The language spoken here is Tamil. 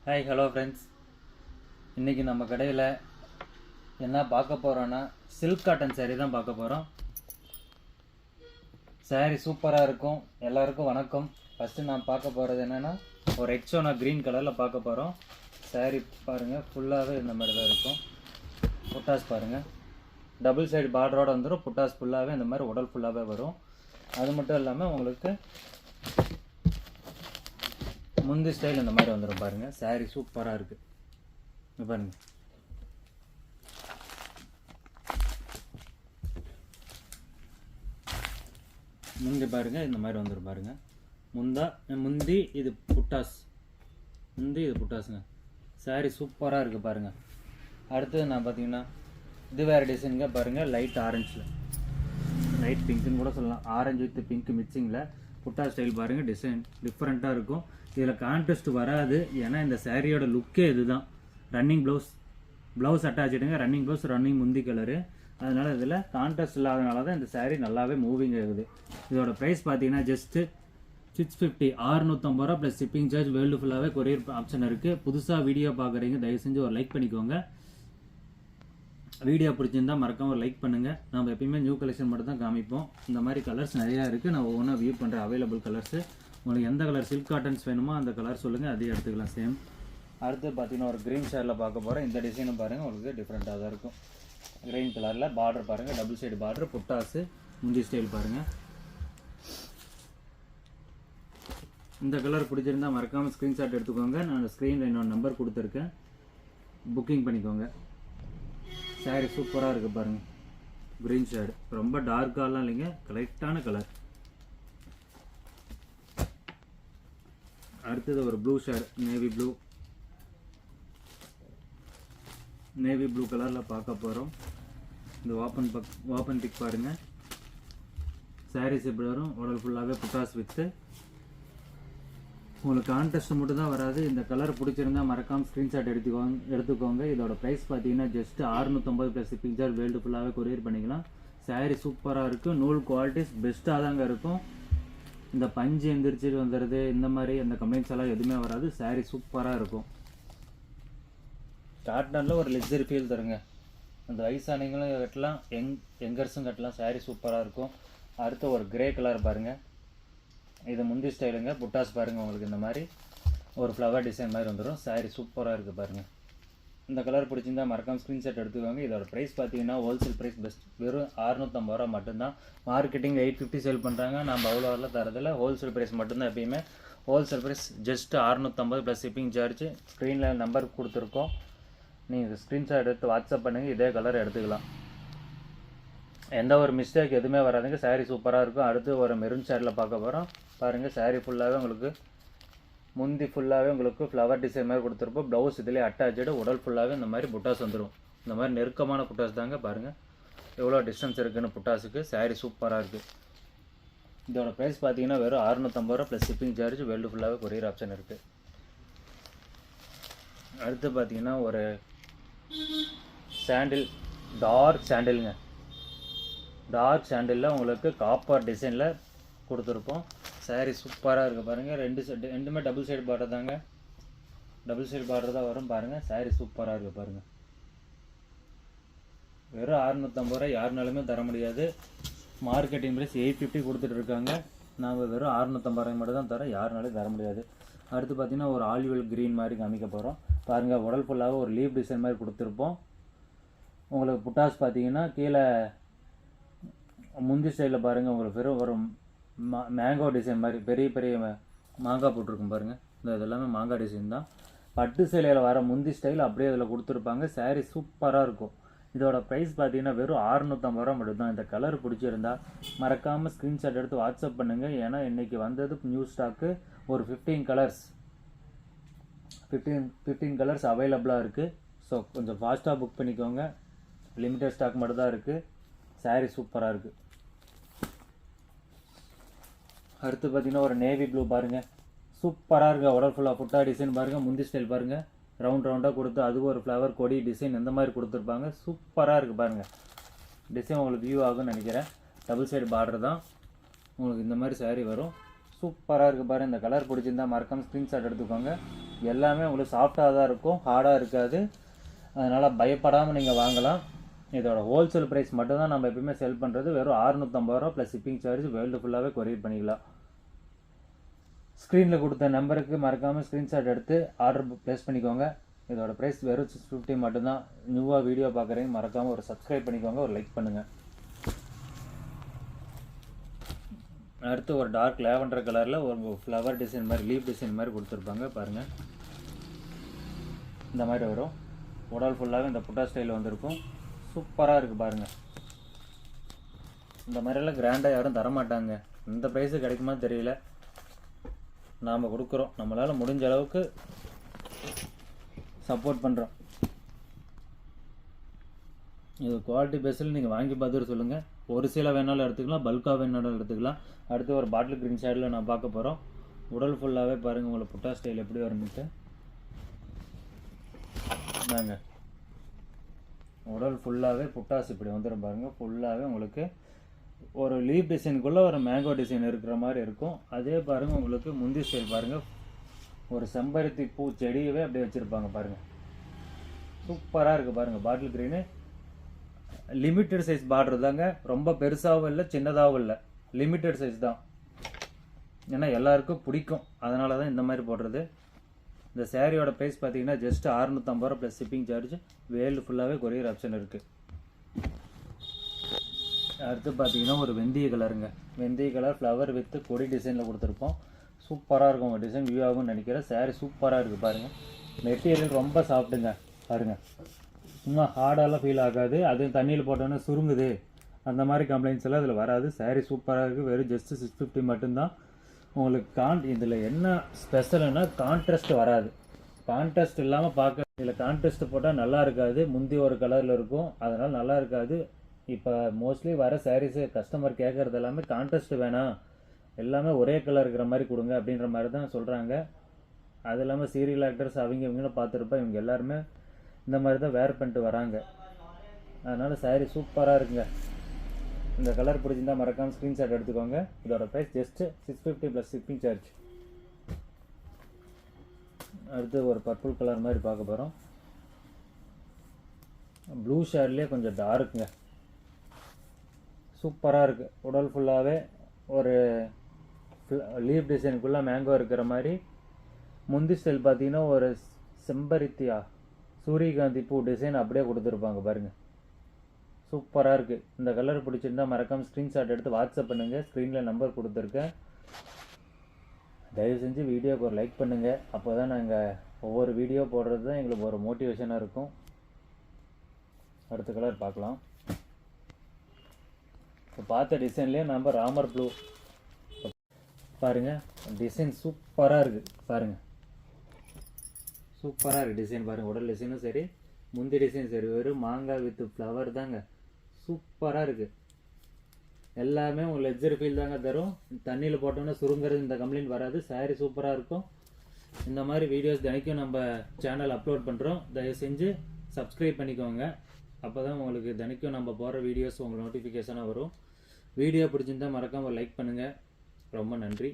ஹாய் ஹலோ ஃப்ரெண்ட்ஸ், இன்றைக்கி நம்ம கடையில் என்ன பார்க்க போகிறோன்னா சில்க் காட்டன் சாரீ தான் பார்க்க போகிறோம். சாரீ சூப்பராக இருக்கும். எல்லாருக்கும் வணக்கம். ஃபஸ்ட்டு நான் பார்க்க போகிறது என்னென்னா ஒரு எக்ஸோனா க்ரீன் கலரில் பார்க்க போகிறோம். சாரீ பாருங்கள், ஃபுல்லாகவே இந்த மாதிரி தான் இருக்கும். புட்டாஸ் பாருங்கள், டபுள் சைடு பார்டரோடு வந்துடும். புட்டாஸ் ஃபுல்லாகவே இந்த மாதிரி உடல் ஃபுல்லாகவே வரும். அது மட்டும் இல்லாமல் உங்களுக்கு முந்தி ஸ்டைல் இந்த மாதிரி வந்துடும் பாருங்கள். சாரீ சூப்பராக இருக்குது. இங்கே பாருங்கள், முந்தி பாருங்கள் இந்த மாதிரி வந்துடும் பாருங்கள். முந்தி இது புட்டாஸ், முந்தி இது புட்டாஸுங்க. சாரீ சூப்பராக இருக்குது பாருங்கள். அடுத்தது நான் பார்த்தீங்கன்னா இது வேறு டிசைனுங்க பாருங்கள். லைட் ஆரஞ்சில், லைட் பிங்க்குன்னு கூட சொல்லலாம். ஆரஞ்சு வித் பிங்க் மிக்சிங்கில் புட்டா ஸ்டைல் பாருங்கள். டிசைன் டிஃப்ரெண்ட்டாக இருக்கும். இதில் கான்ட்ராஸ்ட் வராது, ஏன்னா இந்த சாரியோட லுக்கே இதுதான். ரன்னிங் ப்ளவுஸ் அட்டாச்சுடுங்க. ரன்னிங் ப்ளவுஸ், ரன்னிங் முந்தி கலரு. அதனால் இதில் கான்ட்ராஸ்ட் இல்லாதனால தான் இந்த சாரீ நல்லாவே மூவிங் ஆகுது. இதோட ப்ரைஸ் பார்த்தீங்கன்னா ஜஸ்ட்டு 650, 650 ரூபா ப்ளஸ் ஷிப்பிங் சார்ஜ். வேர்ல்டு ஃபுல்லாகவே கொரியர் ஆப்ஷன் இருக்குது. புதுசாக வீடியோ பார்க்குறீங்க, தயவு செஞ்சு ஒரு லைக் பண்ணிக்கோங்க. வீடியோ பிடிச்சிருந்தா மறக்காம ஒரு லைக் பண்ணுங்கள். நம்ம எப்பயுமே நியூ கலெக்ஷன் மட்டும் தான் காமிப்போம். இந்த மாதிரி கலர்ஸ் நிறையா இருக்குது. நான் ஒவ்வொன்றா வியூ பண்ணுறேன். அவைலபிள் கலர்ஸு உங்களுக்கு எந்த கலர் சில்க் காட்டன்ஸ் வேணுமோ அந்த கலர் சொல்லுங்கள், அதே எடுத்துக்கலாம். சேம். அடுத்து பார்த்தீங்கன்னா ஒரு க்ரீன் ஷேரில் பார்க்க போகிறேன். இந்த டிசைனும் பாருங்கள், உங்களுக்கு டிஃப்ரெண்ட்டாக தான் இருக்கும். க்ரீன் கலரில் பார்டர் பாருங்கள், டபுள் சைடு பார்டர், புட்டாஸு, முந்தி ஸ்டைல் பாருங்கள். இந்த கலர் பிடிச்சிருந்தால் மறக்காமல் ஸ்க்ரீன்ஷாட் எடுத்துக்கோங்க. நான் ஸ்க்ரீனில் என்னோட நம்பர் கொடுத்துருக்கேன், புக்கிங் பண்ணிக்கோங்க. சாரீ சூப்பராக இருக்குது பாருங்கள். க்ரீன் ஷேடு, ரொம்ப டார்க்காலாம் இல்லைங்க, கரெக்டான கலர். அடுத்தது ஒரு ப்ளூ ஷேடு, நேவி ப்ளூ கலரில் பார்க்க போகிறோம். இந்த ஓப்பன் பிக் பாருங்கள். சாரீஸ் எப்படி வரும், உடல் ஃபுல்லாகவே புட்டாஸ் வித்து. உங்களுக்கு கான்டெஸ்ட் மட்டும் தான் வராது. இந்த கலர் பிடிச்சிருந்தா மறக்காமல் ஸ்க்ரீன்ஷாட் எடுத்துக்கோங்க. இதோட ப்ரைஸ் பார்த்தீங்கன்னா just 650 plus shipping charge. World ஃபுல்லாகவே கொரியர் பண்ணிக்கலாம். சாரீ சூப்பராக இருக்கும். நூல் குவாலிட்டிஸ் பெஸ்ட்டாக தாங்க இருக்கும். இந்த பஞ்சு எந்திரிச்சு வந்துடுது, இந்த மாதிரி அந்த கம்ப்ளைண்ட்ஸ் எல்லாம் எதுவுமே வராது. சாரீ சூப்பராக இருக்கும். காட்டனில் ஒரு லெக்ஸரி ஃபீல் தருங்க. அந்த வயசானவங்களும் கட்டலாம், யங்கர்ஸும் கட்டலாம். சாரீ சூப்பராக இருக்கும். அடுத்து ஒரு கிரே கலர் பாருங்கள். இது முந்தி ஸ்டைலுங்க. புட்டாஸ் பாருங்கள், உங்களுக்கு இந்த மாதிரி ஒரு ஃப்ளவர் டிசைன் மாதிரி வந்துடும். சாரீ சூப்பராக இருக்குது பாருங்கள். இந்த கலர் பிடிச்சிருந்தா மறக்காம ஸ்க்ரீன்ஷாட் எடுத்துக்கோங்க. இதோட ப்ரைஸ் பார்த்தீங்கன்னா ஹோல்சேல் ப்ரைஸ் பெஸ்ட், வெறும் 650 ரூபா மட்டும்தான். மார்க்கெட்டிங் 850 சேல் பண்ணுறாங்க. நம்ம அவ்வளோவெல்லாம் தரதில்ல. ஹோல்சேல் ப்ரைஸ் மட்டும்தான். எப்பயுமே wholesale price just 650 plus shipping charge. ஸ்க்ரீனில் நம்பர் கொடுத்துருக்கோம், நீங்கள் ஸ்க்ரீன்ஷாட் எடுத்து வாட்ஸ்அப் பண்ணுங்கள். இதே கலர் எடுத்துக்கலாம். எந்த ஒரு மிஸ்டேக் எதுவுமே வராதுங்க. சாரீ சூப்பராக இருக்கும். அடுத்து ஒரு மெரூன் ஷேடில் பார்க்க போகிறோம் பாருங்கள். சாரீ ஃபுல்லாகவே உங்களுக்கு முந்தி ஃபுல்லாகவே உங்களுக்கு ஃப்ளவர் டிசைன் மாதிரி கொடுத்துருப்போம். ப்ளவுஸ் இதிலே அட்டாச்சு. உடல் ஃபுல்லாகவே இந்த மாதிரி புட்டாஸ் வந்துடும். இந்த மாதிரி நெருக்கமான புட்டாஸ் தாங்க. பாருங்கள் எவ்வளோ டிஸ்டன்ஸ் இருக்குதுன்னு புட்டாஸுக்கு. சாரீ சூப்பராக இருக்குது. இதோட ப்ரைஸ் பார்த்தீங்கன்னா வெறும் 650 ரூபா ப்ளஸ் ஷிப்பிங் சார்ஜ். வேர்ல்டு ஃபுல்லாகவே கொரியர் ஆப்ஷன் இருக்குது. அடுத்து பார்த்தீங்கன்னா ஒரு சாண்டில், டார்க் சாண்டிலுங்க. டார்க் சாண்டிலில் உங்களுக்கு காப்பர் டிசைனில் கொடுத்துருப்போம். சாரீ சூப்பராக இருக்குது பாருங்கள். ரெண்டுமே டபுள் சைடு பார்டர் தாங்க. டபுள் சைடு பார்டர் தான் வரும் பாருங்கள். சாரீ சூப்பராக இருக்குது பாருங்கள். வெறும் 650 ரூபா யாருனாலுமே தர முடியாது. மார்க்கெட்டிங் ப்ரைஸ் 850 கொடுத்துட்ருக்காங்க. நாங்கள் வெறும் 650 ரூபாய் மட்டும் தான் தரோம், யாருனாலும் தர முடியாது. அடுத்து பார்த்திங்கன்னா ஒரு ஆலிவல் க்ரீன் மாதிரி காமிக்க போகிறோம் பாருங்கள். உடல் ஃபுல்லாக ஒரு லீவ் டிசைன் மாதிரி கொடுத்துருப்போம். உங்களுக்கு புட்டாஸ் பார்த்தீங்கன்னா கீழே முந்தி ஸ்டைலில் பாருங்கள். உங்களுக்கு வெறும் ஒரு மேங்கோ டிசைன் மாதிரி பெரிய பெரிய மாங்காய் போட்டிருக்கும் பாருங்கள். இது எல்லாமே மாங்காய் டிசைன் தான். பட்டு சேலையில் வர முந்தி ஸ்டைல் அப்படியே அதில் கொடுத்துருப்பாங்க. சாரீ சூப்பராக இருக்கும். இதோட ப்ரைஸ் பார்த்தீங்கன்னா வெறும் 650 ரூபா மட்டும்தான். இந்த கலர் பிடிச்சிருந்தா மறக்காமல் ஸ்க்ரீன்ஷாட் எடுத்து வாட்ஸ்அப் பண்ணுங்கள். ஏன்னா இன்றைக்கி வந்தது நியூ ஸ்டாக்கு. ஒரு 15 கலர்ஸ் அவைலபிளாக இருக்குது. ஸோ கொஞ்சம் ஃபாஸ்ட்டாக புக் பண்ணிக்கோங்க. லிமிட்டட் ஸ்டாக் மட்டும் தான் இருக்குது. சாரீ சூப்பராக இருக்குது. அடுத்து பார்த்தீங்கன்னா ஒரு நேவி ப்ளூ பாருங்கள். சூப்பராக இருக்குது. உடல் ஃபுல்லாக புட்டா டிசைன் பாருங்கள். முந்தி ஸ்டைல் பாருங்கள், ரவுண்டாக கொடுத்து அதுவும் ஒரு ஃப்ளவர் கொடி டிசைன் இந்த மாதிரி கொடுத்துருப்பாங்க. சூப்பராக இருக்குது பாருங்கள். டிசைன் உங்களுக்கு வியூ ஆகும்னு நினைக்கிறேன். டபுள் சைடு பார்டர் தான் உங்களுக்கு இந்த மாதிரி சாரீ வரும். சூப்பராக இருக்குது பாருங்கள். இந்த கலர் பிடிச்சிருந்தா மறக்காமல் ஸ்க்ரீன்ஷாட் எடுத்துக்கோங்க. எல்லாமே உங்களுக்கு சாஃப்டாக தான் இருக்கும், ஹார்டாக இருக்காது. அதனால் பயப்படாமல் நீங்கள் வாங்கலாம். இதோட ஹோல்சேல் ப்ரைஸ் மட்டும் தான் நம்ம எப்பயுமே செல் பண்ணுறது. வெறும் 650 ரூபா ப்ளஸ் ஷிப்பிங் சார்ஜ். வேர்ல்டு ஃபுல்லாகவே கொரியர் பண்ணிக்கலாம். ஸ்க்ரீனில் கொடுத்த நம்பருக்கு மறக்காமல் ஸ்க்ரீன்ஷாட் எடுத்து ஆர்டர் ப்ளேஸ் பண்ணிக்கோங்க. இதோட ப்ரைஸ் வெறும் 650 மட்டும்தான். நியூவாக வீடியோ பார்க்குறீங்க மறக்காமல் ஒரு சப்ஸ்கிரைப் பண்ணிக்கோங்க, ஒரு லைக் பண்ணுங்கள். அடுத்து ஒரு டார்க் லேவண்டர் கலரில் ஒரு ஃப்ளவர் டிசைன் மாதிரி, லீஃப் டிசைன் மாதிரி கொடுத்துருப்பாங்க பாருங்கள். இந்த மாதிரி வரும். உடல் ஃபுல்லாகவே இந்த புட்டா ஸ்டைல் வந்திருக்கும். சூப்பராக இருக்குது பாருங்கள். இந்த மாதிரியெல்லாம் கிராண்டாக யாரும் தரமாட்டாங்க. இந்த ப்ரைஸு கிடைக்குமா தெரியல, நாம் கொடுக்குறோம். நம்மளால் முடிஞ்ச அளவுக்கு சப்போர்ட் பண்ணுறோம். இது குவாலிட்டி பேஸில் நீங்கள் வாங்கி பார்த்துட்டு சொல்லுங்கள். ஒரு சில வேணாலும் எடுத்துக்கலாம், பல்காக வேணாலும் எடுத்துக்கலாம். அடுத்து ஒரு பாட்டில் க்ரீன் ஷேடில் நான் பார்க்க போகிறோம். உடல் ஃபுல்லாகவே பாருங்கள் உங்களுக்கு புட்டா ஸ்டைல் எப்படி வரும்னுட்டு. நாங்க உடல் ஃபுல்லாகவே புட்டாஸ் இப்படி வந்துடும் பாருங்கள். ஃபுல்லாகவே உங்களுக்கு ஒரு லீப் டிசைனுக்குள்ளே ஒரு மேங்கோ டிசைன் இருக்கிற மாதிரி இருக்கும். அதே பாருங்கள் உங்களுக்கு முந்தி ஸ்டைல் பாருங்கள், ஒரு செம்பருத்தி பூ செடியவே அப்படியே வச்சுருப்பாங்க பாருங்கள். சூப்பராக இருக்குது பாருங்கள். Bottle green limited size border தாங்க, ரொம்ப பெருசாகவும் இல்லை சின்னதாகவும் இல்லை, லிமிட்டட் சைஸ் தான். ஏன்னா எல்லாருக்கும் பிடிக்கும், அதனால தான் இந்த மாதிரி போடுறது. இந்த சேரீயோட ப்ரைஸ் பார்த்தீங்கன்னா ஜஸ்ட் 650 ரூபா ப்ளஸ் ஷிப்பிங் சார்ஜ். வேர்ல்டு ஃபுல்லாகவே கொரியர் ஆப்ஷன் இருக்குது. அடுத்து பார்த்தீங்கன்னா ஒரு வெந்தய கலருங்க. வெந்தய கலர் ஃப்ளவர் வித் கொடி டிசைனில் கொடுத்துருப்போம். சூப்பராக இருக்கும் உங்கள் டிசைன். வியூ ஆகும்னு நினைக்கிறேன். சேரீ சூப்பராக இருக்குது பாருங்கள். மெட்டீரியல் ரொம்ப சாஃப்ட்டுங்க பாருங்கள். சும்மா ஹார்டாலாம் ஃபீல் ஆகாது. அதுவும் தண்ணியில் போட்டோன்னே சுருங்குது அந்த மாதிரி கம்ப்ளைண்ட்ஸ் எல்லாம் இதில் வராது. சேரீ சூப்பராக இருக்குது. வெறும் ஜஸ்ட் 650 மட்டும்தான். உங்களுக்கு இதில் என்ன ஸ்பெஷல்னா கான்ட்ராஸ்ட் வராது. கான்ட்ராஸ்ட் இல்லாமல் பார்க்க, இதில் கான்ட்ராஸ்ட் போட்டால் நல்லா இருக்காது. முந்தி ஒரு கலரில் இருக்கும், அதனால் நல்லா இருக்காது. இப்போ மோஸ்ட்லி வர சாரீஸு கஸ்டமர் கேட்குறது எல்லாமே கான்ட்ராஸ்ட் வேணாம், எல்லாமே ஒரே கலர் இருக்கிற மாதிரி கொடுங்க அப்படின்ற மாதிரி தான் சொல்கிறாங்க. அது இல்லாமல் சீரியல் ஆக்டர்ஸ் இவங்களும் பார்த்துருப்பா, இவங்க எல்லாருமே இந்த மாதிரி தான் வேர் பண்ணிட்டு வராங்க. அதனால் சாரீ சூப்பராக இருக்குங்க. இந்த கலர் பிடிச்சிருந்தா மறக்காமல் ஸ்க்ரீன்ஷாட் எடுத்துக்கோங்க. இதோட price just 650 plus shipping charge. அடுத்து ஒரு பர்பிள் கலர் மாதிரி பார்க்க போகிறோம். ப்ளூ ஷேட்லேயே கொஞ்சம் டார்க்குங்க. சூப்பராக இருக்குது. உடல் ஃபுல்லாகவே ஒரு லீஃப் டிசைனுக்குள்ளே மேங்கோ இருக்கிற மாதிரி. முந்தி ஸ்டைல் பார்த்தீங்கன்னா ஒரு செம்பருத்தியா சூரியகாந்தி பூ டிசைன் அப்படியே கொடுத்துருப்பாங்க பாருங்கள். சூப்பராக இருக்குது. இந்த கலர் பிடிச்சிருந்தா மறக்காமல் ஸ்க்ரீன்ஷாட் எடுத்து வாட்ஸ்அப் பண்ணுங்கள். ஸ்க்ரீனில் நம்பர் கொடுத்துருக்கேன். தயவு செஞ்சு வீடியோக்கு ஒரு லைக் பண்ணுங்கள். அப்போ தான் நாங்கள் ஒவ்வொரு வீடியோ போடுறது தான் எங்களுக்கு ஒரு மோட்டிவேஷனாக இருக்கும். அடுத்த கலர் பார்க்கலாம். இப்போ பார்த்த டிசைன்லேயே நம்ம ராமர் ப்ளூ பாருங்கள். டிசைன் சூப்பராக இருக்குது பாருங்கள். சூப்பராக இருக்குது டிசைன் பாருங்கள். உடல் டிசைனும் சரி, முந்தி டிசைன் சரி, வெறும் மாங்காய் வித் ஃப்ளவர் தாங்க. சூப்பராக இருக்குது. எல்லாமே உங்களுக்கு லெஜர் ஃபீல் தாங்க தரும். தண்ணியில் போட்டோன்னா சுருங்கிறது இந்த கம்ப்ளைண்ட் வராது. சாரீ சூப்பராக இருக்கும். இந்த மாதிரி வீடியோஸ் தினைக்கும் நம்ம சேனல் அப்லோட் பண்ணுறோம். தயவு செஞ்சு சப்ஸ்கிரைப் பண்ணிக்கோங்க. அப்போ தான் உங்களுக்கு தினைக்கும் நம்ம போடுற வீடியோஸ் உங்களுக்கு நோட்டிஃபிகேஷனாக வரும். வீடியோ பிடிச்சிருந்தால் மறக்காமல் லைக் பண்ணுங்கள். ரொம்ப நன்றி.